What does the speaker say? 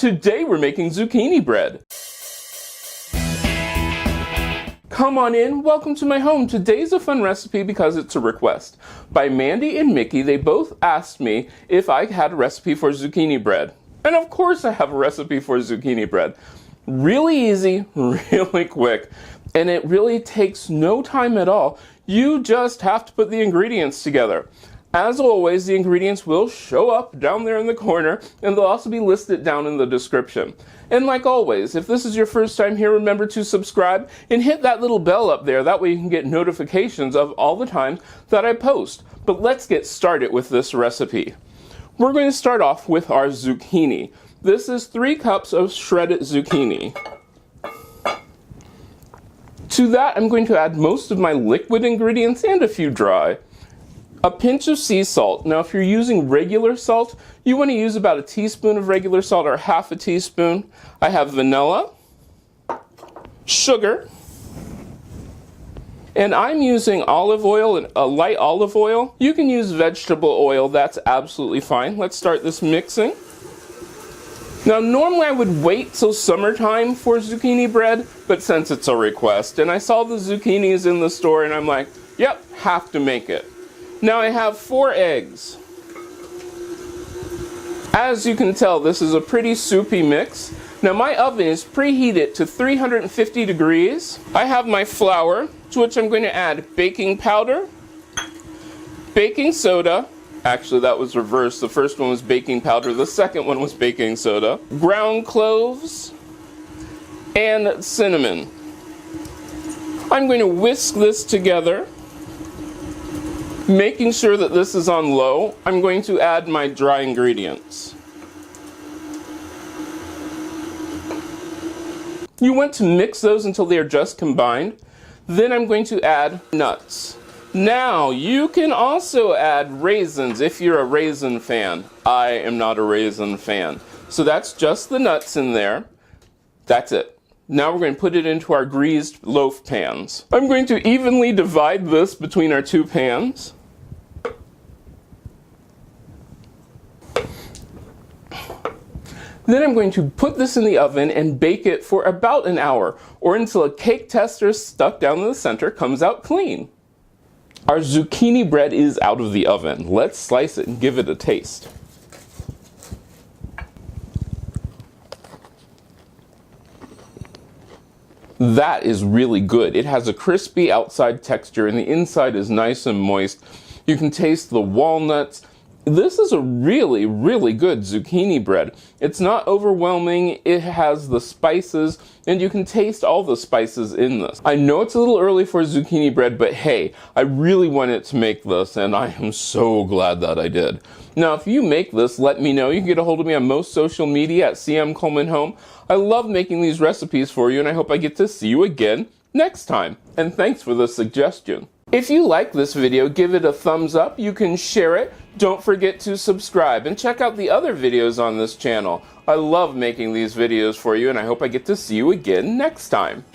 Today we're making zucchini bread. Come on in, welcome to my home. Today's a fun recipe because it's a request. By Mandy and Mickey, they both asked me if I had a recipe for zucchini bread. And of course I have a recipe for zucchini bread. Really easy, really quick, and it really takes no time at all. You just have to put the ingredients together. As always, the ingredients will show up down there in the corner, and they'll also be listed down in the description. And like always, if this is your first time here, remember to subscribe and hit that little bell up there. That way you can get notifications of all the times that I post. But let's get started with this recipe. We're going to start off with our zucchini. This is 3 cups of shredded zucchini. To that, I'm going to add most of my liquid ingredients and a few dry. A pinch of sea salt. Now if you're using regular salt, you want to use about a teaspoon of regular salt or half a teaspoon. I have vanilla, sugar, and I'm using olive oil, and a light olive oil. You can use vegetable oil, that's absolutely fine. Let's start this mixing. Now normally I would wait till summertime for zucchini bread, but since it's a request and I saw the zucchinis in the store and I'm like, yep, have to make it. Now I have 4 eggs. As you can tell, this is a pretty soupy mix. Now my oven is preheated to 350 degrees. I have my flour, to which I'm going to add baking powder, baking soda. Actually, that was reversed. The first one was baking powder, the second one was baking soda, ground cloves, and cinnamon. I'm going to whisk this together, making sure that this is on low. I'm going to add my dry ingredients. You want to mix those until they are just combined. Then I'm going to add nuts. Now you can also add raisins if you're a raisin fan. I am not a raisin fan. So that's just the nuts in there. That's it. Now we're going to put it into our greased loaf pans. I'm going to evenly divide this between our 2 pans. Then I'm going to put this in the oven and bake it for about an hour, or until a cake tester stuck down in the center comes out clean. Our zucchini bread is out of the oven. Let's slice it and give it a taste. That is really good. It has a crispy outside texture and the inside is nice and moist. You can taste the walnuts. This is a really, really good zucchini bread. It's not overwhelming, it has the spices, and you can taste all the spices in this. I know it's a little early for zucchini bread, but hey, I really wanted to make this, and I am so glad that I did. Now, if you make this, let me know. You can get a hold of me on most social media at cmcolemanhome. I love making these recipes for you, and I hope I get to see you again next time. And thanks for the suggestion. If you like this video, give it a thumbs up. You can share it. Don't forget to subscribe and check out the other videos on this channel. I love making these videos for you and I hope I get to see you again next time.